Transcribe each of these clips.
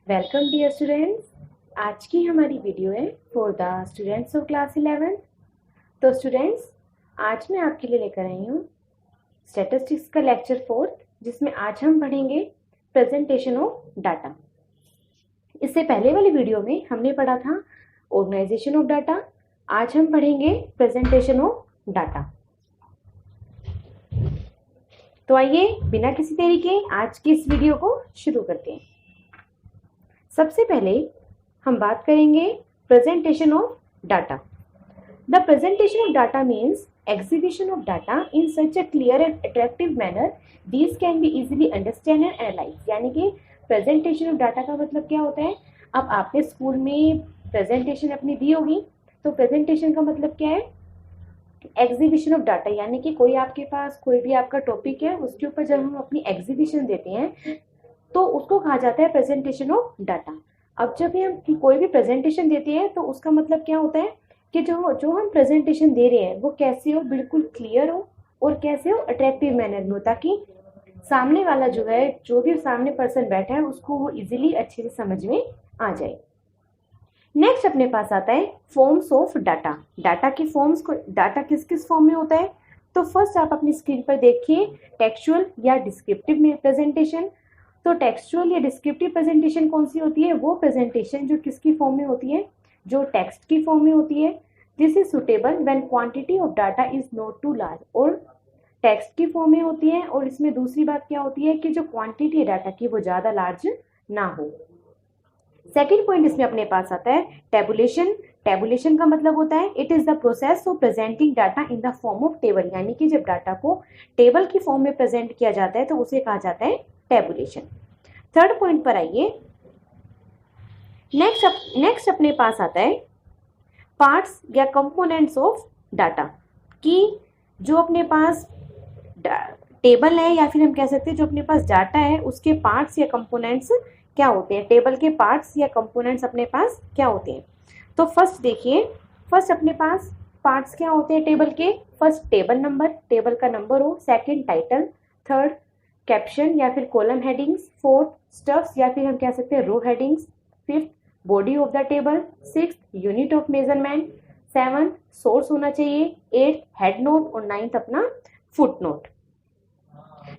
Welcome dear students. आज की हमारी वीडियो है for the students of class 11। तो स्टूडेंट्स, आज मैं आपके लिए लेकर आई हूँ स्टैटिस्टिक्स का लेक्चर 4, जिसमें आज हम पढ़ेंगे प्रेजेंटेशन ऑफ डाटा। इससे पहले वाली वीडियो में हमने पढ़ा था ऑर्गेनाइजेशन ऑफ डाटा। आज हम पढ़ेंगे प्रेजेंटेशन ऑफ डाटा। तो आइए बिना किसी देरी के आज की इस वीडियो को शुरू करते हैं। सबसे पहले हम बात करेंगे presentation of data. The presentation of data means exhibition of data in such a clear and attractive manner these can be easily understand and analyze। यानी कि प्रेजेंटेशन ऑफ डाटा का मतलब क्या होता है। अब आपने स्कूल में प्रेजेंटेशन अपनी दी होगी, तो प्रेजेंटेशन का मतलब क्या है, एग्जीबिशन ऑफ डाटा। यानी कि कोई आपके पास कोई भी आपका टॉपिक है, उसके ऊपर जब हम अपनी एग्जीबिशन देते हैं तो उसको कहा जाता है प्रेजेंटेशन ऑफ डाटा। अब जब भी हम कोई भी प्रेजेंटेशन देते हैं तो उसका मतलब क्या होता है कि जो हम प्रेजेंटेशन दे रहे हैं वो कैसे हो, बिल्कुल क्लियर हो और कैसे हो, अट्रैक्टिव मैनर में हो, ताकि सामने वाला जो है, जो भी सामने पर्सन बैठा है, उसको वो इजीली अच्छे से समझ में आ जाए। नेक्स्ट अपने पास आता है फॉर्म्स ऑफ डाटा। डाटा की फॉर्म्स को, डाटा किस किस फॉर्म में होता है, तो फर्स्ट आप अपनी स्क्रीन पर देखिए टेक्सचुअल या डिस्क्रिप्टिव प्रेजेंटेशन। तो टेक्सचुअल या डिस्क्रिप्टिव प्रेजेंटेशन कौन सी होती है, वो प्रेजेंटेशन जो किसकी फॉर्म में होती है, जो टेक्स्ट की फॉर्म में होती है। This is suitable when quantity of data is not too large, और टेक्स्ट की फॉर्म में होती है। और इसमें दूसरी बात क्या होती है कि जो क्वांटिटी है डाटा की वो ज्यादा लार्ज ना हो। सेकेंड पॉइंट इसमें अपने पास आता है टेबुलेशन। टेबुलेशन का मतलब होता है it is the process of presenting data in the form of table. यानी कि जब डाटा को टेबल की फॉर्म में प्रेजेंट किया जाता है तो उसे कहा जाता है टेबुलेशन। थर्ड पॉइंट पर आइए। नेक्स्ट अपने पास आता है पार्ट्स या कंपोनेंट्स ऑफ डाटा। कि जो अपने पास टेबल है, या फिर हम कह सकते हैं जो अपने पास डाटा है, उसके पार्ट्स या कंपोनेंट्स क्या होते हैं। टेबल के पार्ट्स या कंपोनेंट्स अपने पास क्या होते हैं। तो फर्स्ट देखिए, फर्स्ट अपने पास पार्ट्स क्या होते हैं टेबल के। फर्स्ट टेबल नंबर, टेबल का नंबर हो। Second title. थर्ड कैप्शन या फिर कॉलम हेडिंग्स। फोर्थ स्टफ्स या फिर हम कह सकते हैं row headings. Fifth body of the table. Sixth unit of measurement. Seventh source होना चाहिए। एट्थ हेड नोट और नाइन्थ अपना फुट नोट।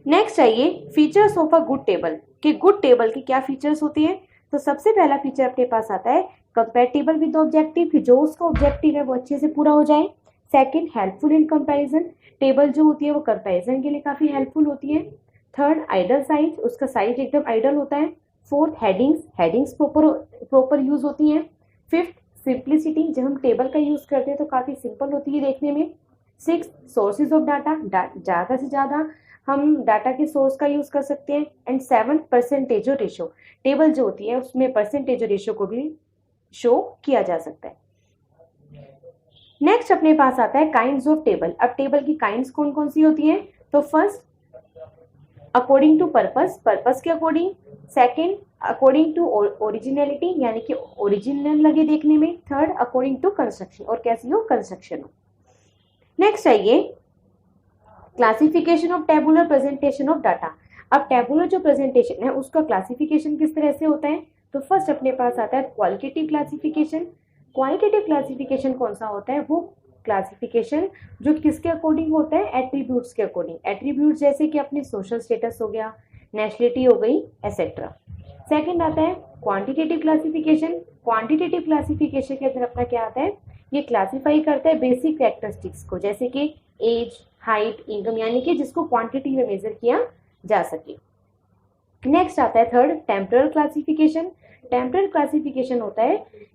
नेक्स्ट आइए features of a good table. कि गुड टेबल की क्या फीचर्स होती है। तो सबसे पहला फीचर अपने पास आता है कंपैटिबल विद ऑब्जेक्टिव, कि जो उसका ऑब्जेक्टिव है वो अच्छे से पूरा हो जाए। Second helpful in comparison, table जो होती है वो कंपैरिजन के लिए काफी हेल्पफुल होती है। थर्ड आइडल साइज, उसका साइज एकदम आइडल होता है। Fourth headings, headings proper use होती हैं। फिफ्थ सिंप्लिसिटी, जब हम टेबल का यूज करते हैं तो काफी सिंपल होती है देखने में। सिक्स सोर्सेज ऑफ डाटा, ज्यादा से ज्यादा हम डाटा के सोर्स का यूज कर सकते हैं। एंड सेवन परसेंटेज और रेशो, टेबल जो होती है उसमें परसेंटेज और रेशो को भी शो किया जा सकता है। नेक्स्ट अपने पास आता है काइंड्स ऑफ टेबल। अब टेबल की काइंड्स कौन कौन सी होती हैं। तो first according to purpose, purpose के according. Second according to originality, यानी कि ओरिजिनल लगे देखने में। थर्ड अकॉर्डिंग टू कंस्ट्रक्शन, और कैसी हो, कंस्ट्रक्शन हो। नेक्स्ट आइए classification of tabular presentation of data. अब टेबुलर जो प्रेजेंटेशन है उसका क्लासिफिकेशन किस तरह से होता है। तो फर्स्ट अपने पास आता है क्वालिटेटिव क्लासिफिकेशन। क्वालिटेटिव क्लासिफिकेशन कौन सा होता है, वो क्लासिफिकेशन जो किसके अकॉर्डिंग होता है, एट्रीब्यूट्स के अकॉर्डिंग। एट्रीब्यूट्स जैसे कि अपनी सोशल स्टेटस हो गया, नेशनलिटी हो गई, एसेट्रा। सेकंड आता है क्वांटिटेटिव क्लासिफिकेशन। क्वांटिटेटिव क्लासिफिकेशन के अंदर अपना क्या आता है, ये क्लासिफाई करता है बेसिक कैरेक्टरिस्टिक्स को, जैसे कि एज, हाइट, इनकम, यानी कि जिसको क्वांटिटी में मेजर किया जा सके। नेक्स्ट आता है third temporal classification. Temporal classification होता है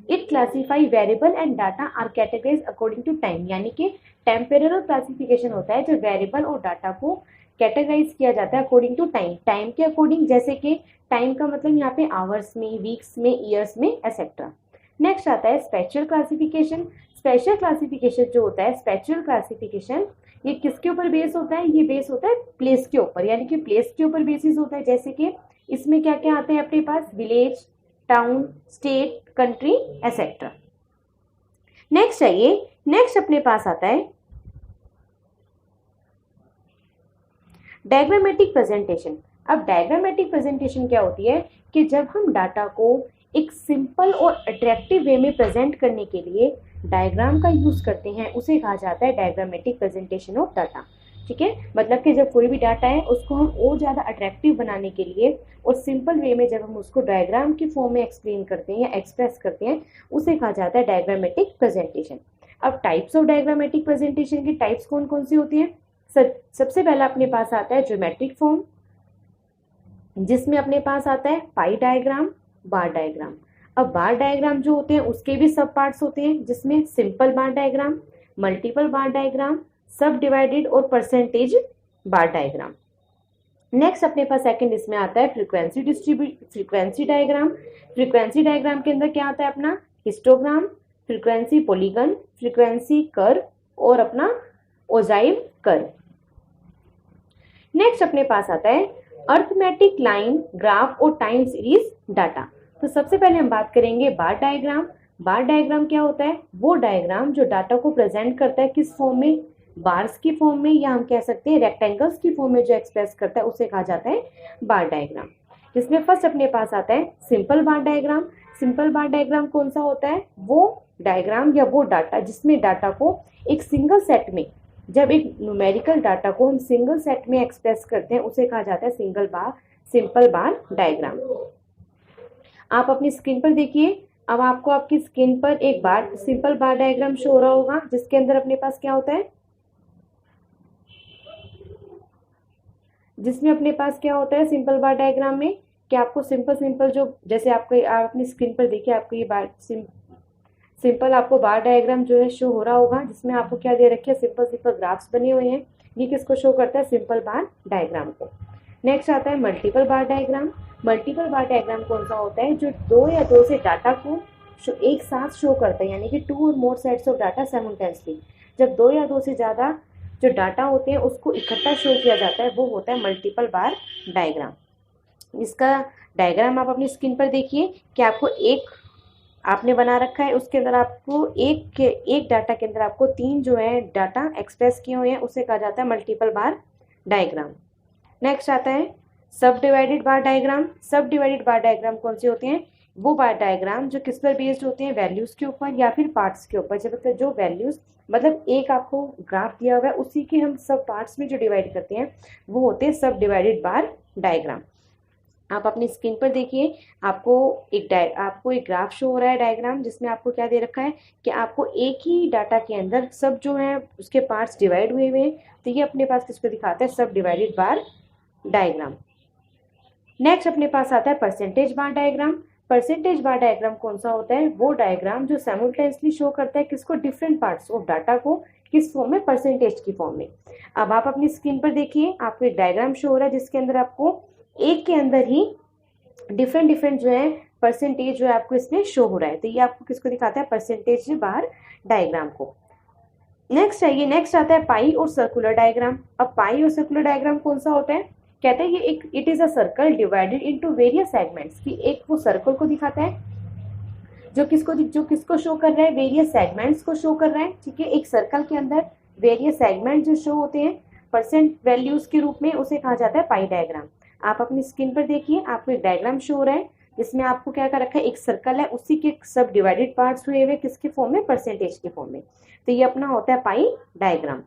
it classify variable and data are categorize according to time. यानी कि टेम्परल क्लासिफिकेशन होता है जो वेरिएबल और डाटा को कैटेगराइज किया जाता है अकॉर्डिंग टू टाइम, टाइम के अकॉर्डिंग। जैसे कि टाइम का मतलब यहाँ पे आवर्स में, वीक्स में, ईयर्स में, एक्सेट्रा। नेक्स्ट आता है स्पेशल क्लासिफिकेशन। स्पेशल क्लासिफिकेशन जो होता है, स्पेशल क्लासिफिकेशन, ये किसके ऊपर बेस होता है, ये बेस होता है प्लेस के ऊपर, यानी कि प्लेस के ऊपर बेसिस होता है। जैसे कि इसमें क्या क्या आते हैं अपने पास, village, town, state, country, etcetera. Next आइए, नेक्स्ट अपने पास आता है डायग्रामेटिक प्रेजेंटेशन। अब डायग्रामेटिक प्रेजेंटेशन क्या होती है कि जब हम डाटा को एक सिंपल और अट्रैक्टिव वे में प्रेजेंट करने के लिए डायग्राम का यूज करते हैं, उसे कहा जाता है डायग्रामेटिक प्रेजेंटेशन ऑफ डाटा। ठीक है, मतलब कि जब कोई भी डाटा है उसको हम और ज़्यादा अट्रैक्टिव बनाने के लिए और सिंपल वे में जब हम उसको डायग्राम की फॉर्म में एक्सप्लेन करते हैं या एक्सप्रेस करते हैं, उसे कहा जाता है डायग्रामेटिक प्रेजेंटेशन। अब टाइप्स ऑफ डायग्रामेटिक प्रेजेंटेशन की टाइप्स कौन कौन सी होती हैं? सबसे पहला अपने पास आता है ज्योमेट्रिक फॉर्म, जिसमें अपने पास आता है पाई डायग्राम, बार डायग्राम। अब बार डायग्राम जो होते हैं उसके भी सब पार्ट्स होते हैं, जिसमें सिंपल बार डायग्राम, मल्टीपल बार डायग्राम, सब डिवाइडेड और परसेंटेज बार डायग्राम। नेक्स्ट अपने पास सेकंड इसमें आता है फ्रीक्वेंसी डायग्राम। फ्रीक्वेंसी डायग्राम के अंदर क्या आता है अपना histogram, frequency polygon, frequency curve और अपना ओजाइव कर्व। नेक्स्ट अपने पास आता है अर्थमेटिक लाइन, ग्राफ और टाइम सीरीज डाटा। तो सबसे पहले हम बात करेंगे बार डायग्राम। बार डायग्राम क्या होता है? वो डायग्राम जो डाटा को प्रेजेंट करता है किस फॉर्म में? बार्स की फॉर्म में, या हम कह सकते हैं रेक्टेंगल्स की फॉर्म में जो एक्सप्रेस करता है उसे कहा जाता है बार डायग्राम। जिसमें फर्स्ट अपने पास आता है सिंपल बार डायग्राम। सिंपल बार डायग्राम कौन सा होता है? वो डायग्राम या वो डाटा जिसमें डाटा को एक सिंगल सेट में, जब एक न्यूमेरिकल डाटा को हम सिंगल सेट में एक्सप्रेस करते हैं उसे कहा जाता है सिंपल बार डायग्राम। आप अपनी स्क्रीन पर देखिए, अब आपको आपकी स्क्रीन पर एक बार सिंपल बार डायग्राम शो हो रहा होगा, जिसके अंदर अपने पास क्या होता है, जिसमें अपने पास क्या होता है सिंपल बार डायग्राम में कि आपको सिंपल जो जैसे आपको आप अपनी स्क्रीन पर देखिए, आपको ये बार सिंपल आपको बार डायग्राम जो है शो हो रहा होगा, जिसमें आपको क्या दे रखे हैं, सिंपल ग्राफ्स बने हुए हैं। ये किसको शो करता है? सिंपल बार डायग्राम को। नेक्स्ट आता है मल्टीपल बार डायग्राम। मल्टीपल बार डायग्राम कौन सा होता है? जो दो या दो से डाटा को एक साथ शो करता है, यानी कि 2 और मोर सेट्स ऑफ डाटा साइमल्टेनियसली। जब 2 या 2 से ज़्यादा जो डाटा होते हैं उसको इकट्ठा शो किया जाता है, वो होता है मल्टीपल बार डायग्राम। इसका डायग्राम आप अपनी स्क्रीन पर देखिए कि आपको एक आपने बना रखा है, उसके अंदर आपको एक डाटा के अंदर आपको 3 जो है डाटा एक्सप्रेस किए हुए हैं, उसे कहा जाता है मल्टीपल बार डायग्राम। नेक्स्ट आता है सब डिवाइडेड बार डायग्राम। सब डिवाइडेड बार डायग्राम कौन से होते हैं? वो बार डायग्राम जो किस पर बेस्ड होते हैं? वैल्यूज के ऊपर या फिर पार्ट्स के ऊपर। जब जो वैल्यूज मतलब एक आपको ग्राफ दिया हुआ है, उसी के हम सब पार्ट्स में जो डिवाइड करते हैं वो होते हैं सब डिवाइडेड बार डायग्राम। आप अपनी स्क्रीन पर देखिए, आपको एक ग्राफ शो हो रहा है, डायग्राम, जिसमें आपको क्या दे रखा है कि आपको एक ही डाटा के अंदर सब जो है उसके पार्ट्स डिवाइड हुए हुए हैं। तो ये अपने पास किसको दिखाता है? सब डिवाइडेड बार डायग्राम। नेक्स्ट अपने पास आता है परसेंटेज बार डायग्राम। परसेंटेज बार डायग्राम कौन सा होता है? वो डायग्राम जो साइमल्टेनियसली शो करता है किसको? डिफरेंट पार्ट्स ऑफ डाटा को। किस फॉर्म में? परसेंटेज की फॉर्म में। अब आप अपनी स्क्रीन पर देखिए, आपको एक डायग्राम शो हो रहा है जिसके अंदर आपको एक के अंदर ही डिफरेंट जो है परसेंटेज जो है आपको इसमें शो हो रहा है। तो ये आपको किसको दिखाता है? परसेंटेज बार डायग्राम को। नेक्स्ट आता है पाई और सर्कुलर डायग्राम। अब पाई और सर्कुलर डायग्राम कौन सा होता है? कहते हैं ये it is a circle divided into various segments. कि एक वो सर्कल को दिखाता है जो किसको शो कर रहा है? वेरियस सेगमेंट्स को शो कर रहा है। ठीक है, एक सर्कल के अंदर वेरियस सेगमेंट जो शो होते हैं परसेंट वैल्यूज के रूप में, उसे कहा जाता है पाई डायग्राम। आप अपनी स्क्रीन पर देखिए, आपको एक डायग्राम शो हो रहा है जिसमें आपको क्या कर रखा है? एक सर्कल है, उसी के सब डिवाइडेड पार्ट्स हुए हुए किसके फॉर्म में? परसेंटेज के फॉर्म में। तो ये अपना होता है पाई डायग्राम।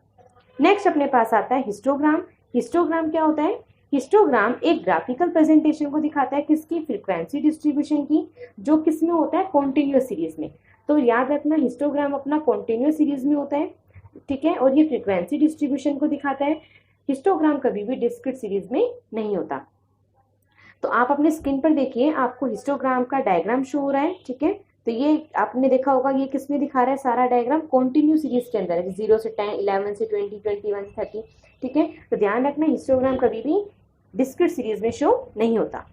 नेक्स्ट अपने पास आता है हिस्टोग्राम। हिस्टोग्राम क्या होता है? हिस्टोग्राम एक ग्राफिकल प्रेजेंटेशन को दिखाता है किसकी? फ्रीक्वेंसी डिस्ट्रीब्यूशन की, जो किस में होता है? कॉन्टिन्यूअस सीरीज में। तो याद रखना, हिस्टोग्राम अपना कॉन्टिन्यूअस सीरीज में होता है। ठीक है, और ये फ्रीक्वेंसी डिस्ट्रीब्यूशन को दिखाता है। हिस्टोग्राम कभी भी डिस्क्रीट सीरीज में नहीं होता। तो आप अपने स्क्रीन पर देखिए, आपको हिस्टोग्राम का डायग्राम शो हो रहा है। ठीक है, तो ये आपने देखा होगा ये किस में दिखा रहा है? सारा डायग्राम कॉन्टिन्यू सीरीज के अंदर है, 0 से 10, 11 से 20, 21, 30। ठीक है, तो ध्यान रखना, हिस्टोग्राम कभी भी डिस्क्रीट सीरीज में शो नहीं होता।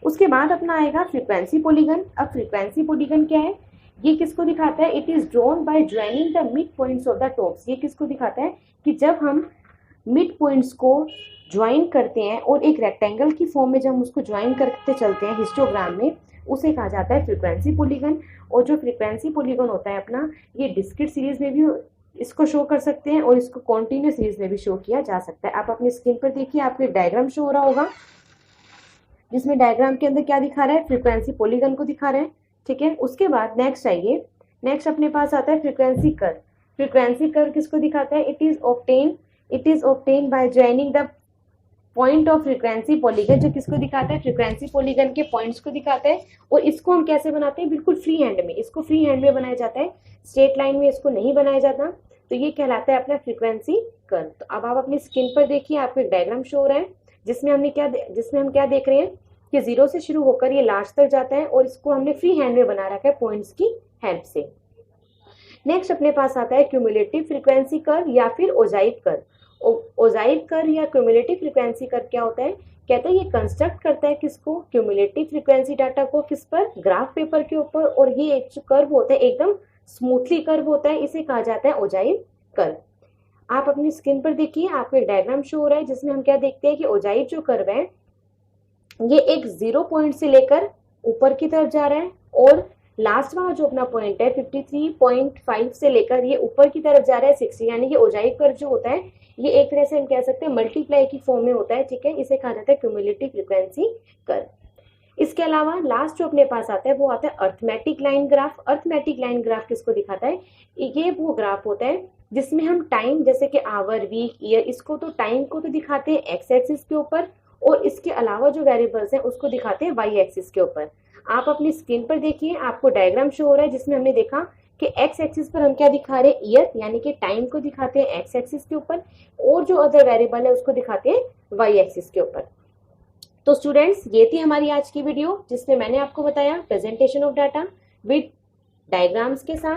उसके बाद अपना आएगा फ्रीक्वेंसी पॉलीगन। अब फ्रीक्वेंसी पॉलीगन क्या है? ये किसको दिखाता है? It is drawn by joining the mid points of the tops. ये किसको दिखाता है? कि जब हम मिड पॉइंट्स को ज्वाइन करते हैं और एक रेक्टेंगल की फॉर्म में जब हम उसको ज्वाइन करते चलते हैं हिस्टोग्राम में, उसे कहा जाता है फ्रीक्वेंसी पॉलीगन। और जो फ्रीक्वेंसी पॉलीगन होता है अपना, ये डिस्क्रीट सीरीज में भी इसको शो कर सकते हैं और इसको कॉन्टिन्यूअस सीरीज में भी शो किया जा सकता है। आप अपनी स्क्रीन पर देखिए, आपको एक डायग्राम शो हो रहा होगा जिसमें डायग्राम के अंदर क्या दिखा रहा है, फ्रीक्वेंसी पॉलीगन को दिखा रहा है, ठीक है। उसके बाद नेक्स्ट आइए, नेक्स्ट अपने पास आता है फ्रीक्वेंसी कर्व। फ्रीक्वेंसी कर्व किसको दिखाता है, it is obtain by joining the point of frequency polygon, जो किसको दिखाता है, फ्रीक्वेंसी पॉलीगन के पॉइंट्स को दिखाता है। और इसको हम कैसे बनाते हैं, बिल्कुल फ्री हैंड में, इसको फ्री हैंड में बनाया जाता है, स्ट्रेट लाइन में इसको नहीं बनाया जाता। तो ये कहलाता है अपना फ्रीक्वेंसी कर्व। तो अब आप अपनी स्क्रीन पर देखिए, आपको एक डायग्राम शो हो रहा है जिसमें हम क्या देख रहे हैं कि 0 से शुरू होकर ये लास्ट तक जाता है और इसको हमने फ्री हैंड में बना रखा है पॉइंट्स की हेल्प से। नेक्स्ट अपने पास आता है क्यूमुलेटिव फ्रीक्वेंसी कर्व या फिर ओजाइव कर्व। ओजाइव कर्व या क्यूमुलेटिव फ्रीक्वेंसी कर्व क्या होता है, कहते हैं ये कंस्ट्रक्ट करता है किसको, क्यूमुलेटिव फ्रीक्वेंसी डाटा को, किस पर, ग्राफ पेपर के ऊपर। और ये जो कर्व होता है एकदम स्मूथली कर्व होता है, इसे कहा जाता है ओजाइव कर्व। आप अपनी स्क्रीन पर देखिए, आपको एक डायग्राम शो हो रहा है जिसमें हम क्या देखते हैं कि ओजाइव जो कर्व है ये एक 0 पॉइंट से लेकर ऊपर की तरफ जा रहा है और लास्ट वाला जो अपना पॉइंट है 53.5 से लेकर ये ऊपर की तरफ जा रहा है 60, यानी कि ओजाइव कर्व जो होता है ये एक तरह से हम कह सकते हैं मल्टीप्लाई की फॉर्म में होता है, ठीक है। इसे कहा जाता है क्यूमुलेटिव फ्रीक्वेंसी कर्व। इसके अलावा लास्ट जो अपने पास आता है वो आता है arithmetic line graph. Arithmetic line graph किसको दिखाता है, ये वो ग्राफ होता है जिसमें हम टाइम, जैसे कि आवर, वीक, ईयर, इसको तो टाइम को तो दिखाते हैं एक्स एक्सिस के ऊपर और इसके अलावा जो वेरिएबल्स हैं उसको दिखाते हैं वाई एक्सिस के ऊपर। आप अपनी स्क्रीन पर देखिए, आपको डायग्राम शो हो रहा है जिसमें हमने देखा कि एक्स एक्सिस पर हम क्या दिखा रहे हैं, ईयर, यानी कि टाइम को दिखाते हैं एक्स एक्सिस के ऊपर और जो अदर वेरिएबल है उसको दिखाते हैं वाई एक्सिस के ऊपर। तो स्टूडेंट्स, ये थी हमारी आज की वीडियो जिसमें मैंने आपको बताया presentation of data with diagrams के साथ।